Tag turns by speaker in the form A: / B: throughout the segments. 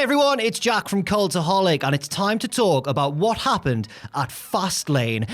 A: everyone, it's Jack from Cultaholic, and it's time to talk about what happened at Fastlane.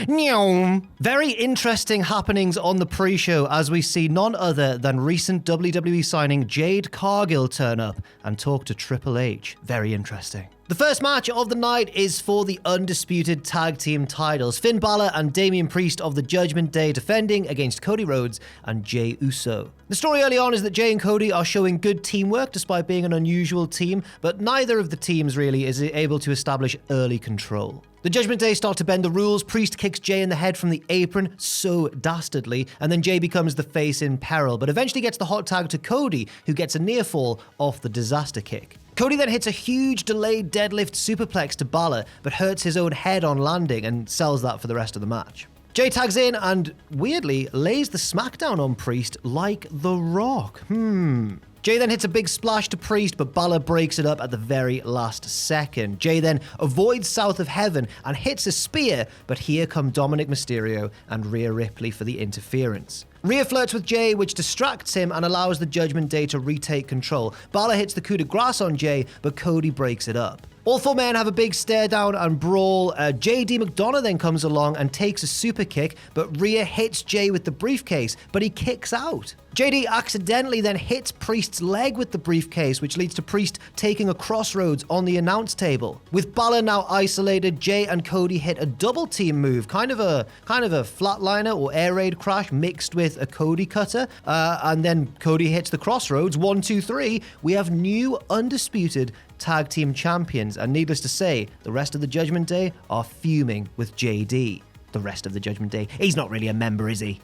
A: Very interesting happenings on the pre-show as we see none other than recent WWE signing Jade Cargill turn up and talk to Triple H. Very interesting. The first match of the night is for the Undisputed Tag Team titles. Finn Balor and Damian Priest of the Judgment Day defending against Cody Rhodes and Jey Uso. The story early on is that Jey and Cody are showing good teamwork despite being an unusual team, but neither of the teams really is able to establish early control. The Judgment Day start to bend the rules. Priest kicks Jey in the head from the apron so dastardly, and then Jey becomes the face in peril, but eventually gets the hot tag to Cody, who gets a near fall off the disaster kick. Cody then hits a huge delayed deadlift superplex to Balor, but hurts his own head on landing and sells that for the rest of the match. Jey tags in and, weirdly, lays the smackdown on Priest like The Rock. Jey then hits a big splash to Priest, but Balor breaks it up at the very last second. Jey then avoids South of Heaven and hits a spear, but here come Dominic Mysterio and Rhea Ripley for the interference. Rhea flirts with Jey, which distracts him and allows the Judgment Day to retake control. Balor hits the coup de grace on Jey, but Cody breaks it up. All four men have a big stare down and brawl. JD McDonough then comes along and takes a super kick, but Rhea hits Jey with the briefcase, but he kicks out. JD accidentally then hits Priest's leg with the briefcase, which leads to Priest taking a crossroads on the announce table. With Balor now isolated, Jey and Cody hit a double team move, kind of a flatliner or air raid crash mixed with a Cody cutter, and then Cody hits the crossroads. 1, 2, 3. We have new Undisputed Tag Team Champions, and needless to say, the rest of the Judgment Day are fuming with JD. The rest of the Judgment Day. He's not really a member, is he?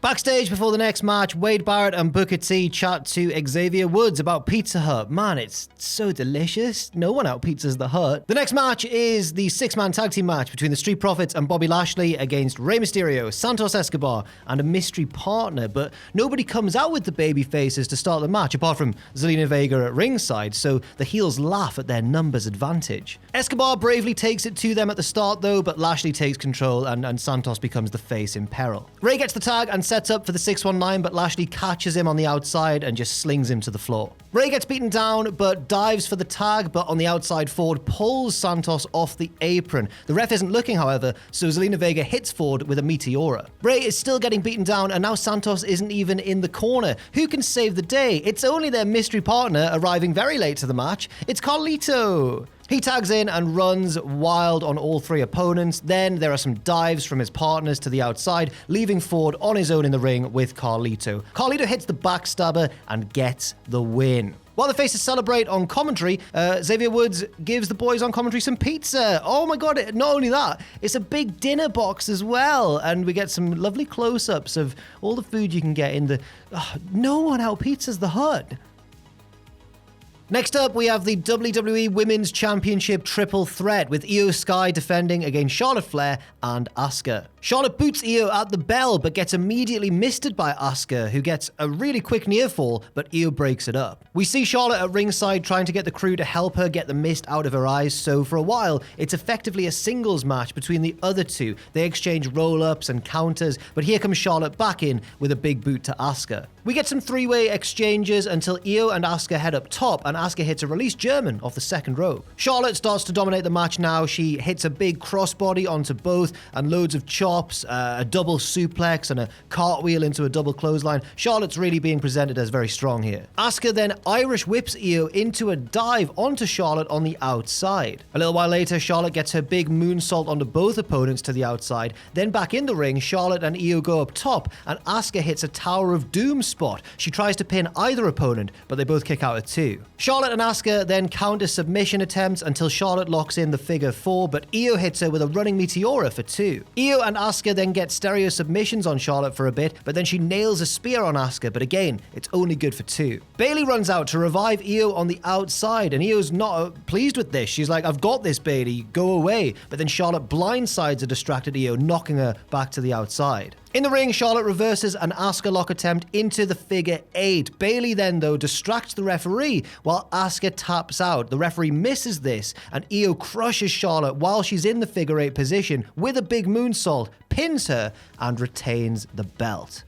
A: Backstage before the next match, Wade Barrett and Booker T chat to Xavier Woods about Pizza Hut. Man, it's so delicious. No one out-pizzas the Hut. The next match is the 6-man tag team match between the Street Profits and Bobby Lashley against Rey Mysterio, Santos Escobar, and a mystery partner. But nobody comes out with the baby faces to start the match, apart from Zelina Vega at ringside, so the heels laugh at their numbers advantage. Escobar bravely takes it to them at the start, though, but Lashley takes control and Santos becomes the face in peril. Rey gets the tag and sets up for the 619, but Lashley catches him on the outside and just slings him to the floor. Rey gets beaten down, but dives for the tag, but on the outside, Ford pulls Santos off the apron. The ref isn't looking, however, so Zelina Vega hits Ford with a Meteora. Rey is still getting beaten down, and now Santos isn't even in the corner. Who can save the day? It's only their mystery partner arriving very late to the match. It's Carlito. He tags in and runs wild on all three opponents. Then there are some dives from his partners to the outside, leaving Ford on his own in the ring with Carlito. Carlito hits the backstabber and gets the win. While the faces celebrate on commentary, Xavier Woods gives the boys on commentary some pizza. Oh my god, not only that, it's a big dinner box as well. And we get some lovely close-ups of all the food you can get in the... no one out-pizzas the Hut. Next up, we have the WWE Women's Championship Triple Threat with Io Sky defending against Charlotte Flair and Asuka. Charlotte boots Io at the bell, but gets immediately misted by Asuka, who gets a really quick near fall, but Io breaks it up. We see Charlotte at ringside trying to get the crew to help her get the mist out of her eyes, so for a while, it's effectively a singles match between the other two. They exchange roll-ups and counters, but here comes Charlotte back in with a big boot to Asuka. We get some three-way exchanges until Io and Asuka head up top, and Asuka hits a release German off the second rope. Charlotte starts to dominate the match now. She hits a big crossbody onto both and loads of chops, a double suplex and a cartwheel into a double clothesline. Charlotte's really being presented as very strong here. Asuka then Irish whips Io into a dive onto Charlotte on the outside. A little while later, Charlotte gets her big moonsault onto both opponents to the outside. Then back in the ring, Charlotte and Io go up top, and Asuka hits a Tower of Doom spot. She tries to pin either opponent, but they both kick out at 2. Charlotte and Asuka then counter submission attempts until Charlotte locks in the figure 4, but Io hits her with a running Meteora for 2. Io and Asuka then get stereo submissions on Charlotte for a bit, but then she nails a spear on Asuka, but again, it's only good for 2. Bayley runs out to revive Io on the outside, and Io's not pleased with this. She's like, I've got this, Bayley, go away. But then Charlotte blindsides a distracted Io, knocking her back to the outside. In the ring, Charlotte reverses an Asuka lock attempt into the figure 8. Bayley then, though, distracts the referee while Asuka taps out. The referee misses this, and Io crushes Charlotte while she's in the figure 8 position with a big moonsault, pins her, and retains the belt.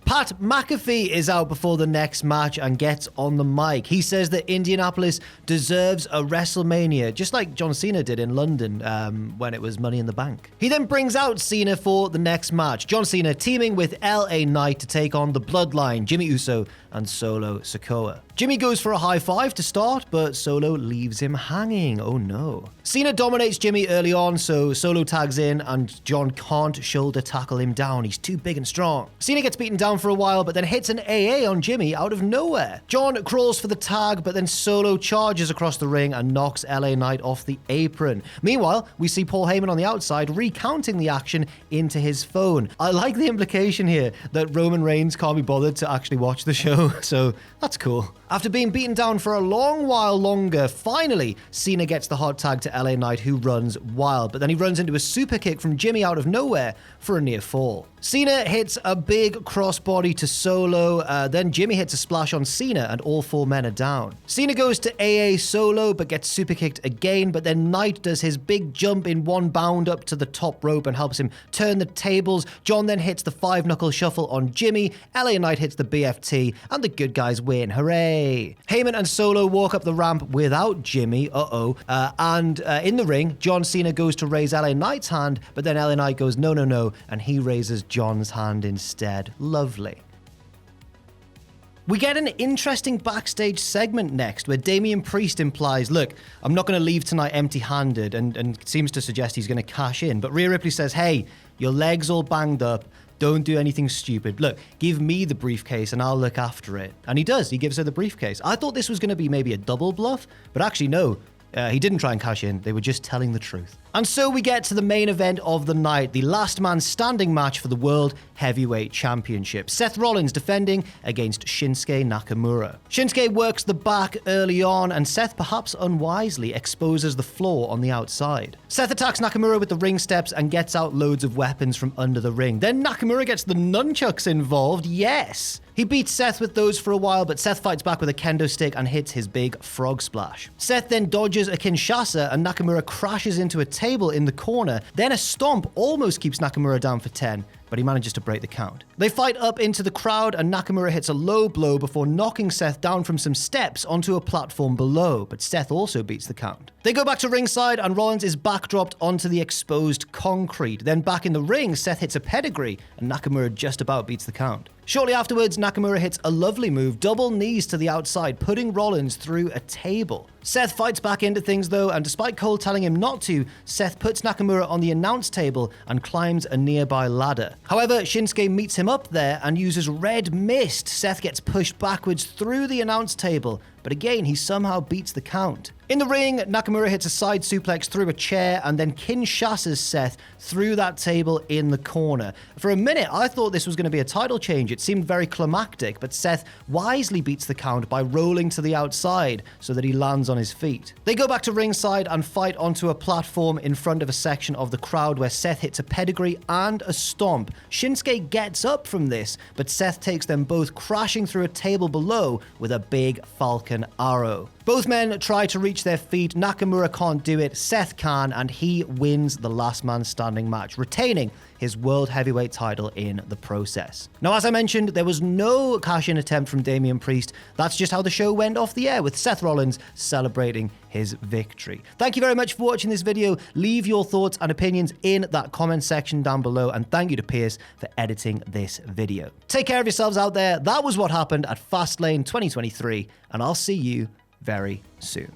A: Pat McAfee is out before the next match and gets on the mic. He says that Indianapolis deserves a WrestleMania, just like John Cena did in London when it was Money in the Bank. He then brings out Cena for the next match. John Cena teaming with LA Knight to take on the Bloodline, Jimmy Uso and Solo Sikoa. Jimmy goes for a high five to start, but Solo leaves him hanging. Oh no. Cena dominates Jimmy early on, so Solo tags in and John can't shoulder tackle him down. He's too big and strong. Cena gets beaten down for a while, but then hits an AA on Jimmy out of nowhere. John crawls for the tag, but then Solo charges across the ring and knocks LA Knight off the apron. Meanwhile, we see Paul Heyman on the outside recounting the action into his phone. I like the implication here that Roman Reigns can't be bothered to actually watch the show, so that's cool. After being beaten down for a long while longer, finally, Cena gets the hot tag to LA Knight, who runs wild, but then he runs into a super kick from Jimmy out of nowhere for a near fall. Cena hits a big crossbody to Solo, then Jimmy hits a splash on Cena and all four men are down. Cena goes to AA Solo but gets super kicked again, but then Knight does his big jump in one bound up to the top rope and helps him turn the tables. John then hits the 5-knuckle shuffle on Jimmy, LA Knight hits the BFT, and the good guys win. Hooray! Heyman and Solo walk up the ramp without Jimmy, and in the ring, John Cena goes to raise LA Knight's hand, but then LA Knight goes no, and he raises John's hand instead. Lovely. We get an interesting backstage segment next where Damian Priest implies, look, I'm not going to leave tonight empty-handed, and seems to suggest he's going to cash in. But Rhea Ripley says, hey, your leg's all banged up. Don't do anything stupid. Look, give me the briefcase and I'll look after it. And he does. He gives her the briefcase. I thought this was going to be maybe a double bluff, but actually no. He didn't try and cash in. They were just telling the truth. And so we get to the main event of the night, the last man standing match for the World Heavyweight Championship. Seth Rollins defending against Shinsuke Nakamura. Shinsuke works the back early on, and Seth, perhaps unwisely, exposes the floor on the outside. Seth attacks Nakamura with the ring steps and gets out loads of weapons from under the ring. Then Nakamura gets the nunchucks involved. Yes! He beats Seth with those for a while, but Seth fights back with a kendo stick and hits his big frog splash. Seth then dodges a Kinshasa and Nakamura crashes into a table in the corner. Then a stomp almost keeps Nakamura down for 10, but he manages to break the count. They fight up into the crowd and Nakamura hits a low blow before knocking Seth down from some steps onto a platform below, but Seth also beats the count. They go back to ringside and Rollins is backdropped onto the exposed concrete. Then back in the ring, Seth hits a pedigree and Nakamura just about beats the count. Shortly afterwards, Nakamura hits a lovely move, double knees to the outside, putting Rollins through a table. Seth fights back into things though, and despite Cole telling him not to, Seth puts Nakamura on the announce table and climbs a nearby ladder. However, Shinsuke meets him up there and uses red mist. Seth gets pushed backwards through the announce table, but again, he somehow beats the count. In the ring, Nakamura hits a side suplex through a chair and then Kinshasas Seth through that table in the corner. For a minute, I thought this was going to be a title change. It seemed very climactic, but Seth wisely beats the count by rolling to the outside so that he lands on his feet. They go back to ringside and fight onto a platform in front of a section of the crowd where Seth hits a pedigree and a stomp. Shinsuke gets up from this, but Seth takes them both crashing through a table below with a big Falcon Arrow. Both men try to reach their feet. Nakamura can't do it. Seth can, and he wins the last man standing match, retaining his World Heavyweight title in the process. Now, as I mentioned, there was no cash-in attempt from Damian Priest. That's just how the show went off the air, with Seth Rollins celebrating his victory. Thank you very much for watching this video. Leave your thoughts and opinions in that comment section down below, and thank you to Pierce for editing this video. Take care of yourselves out there. That was what happened at Fastlane 2023, and I'll see you very soon.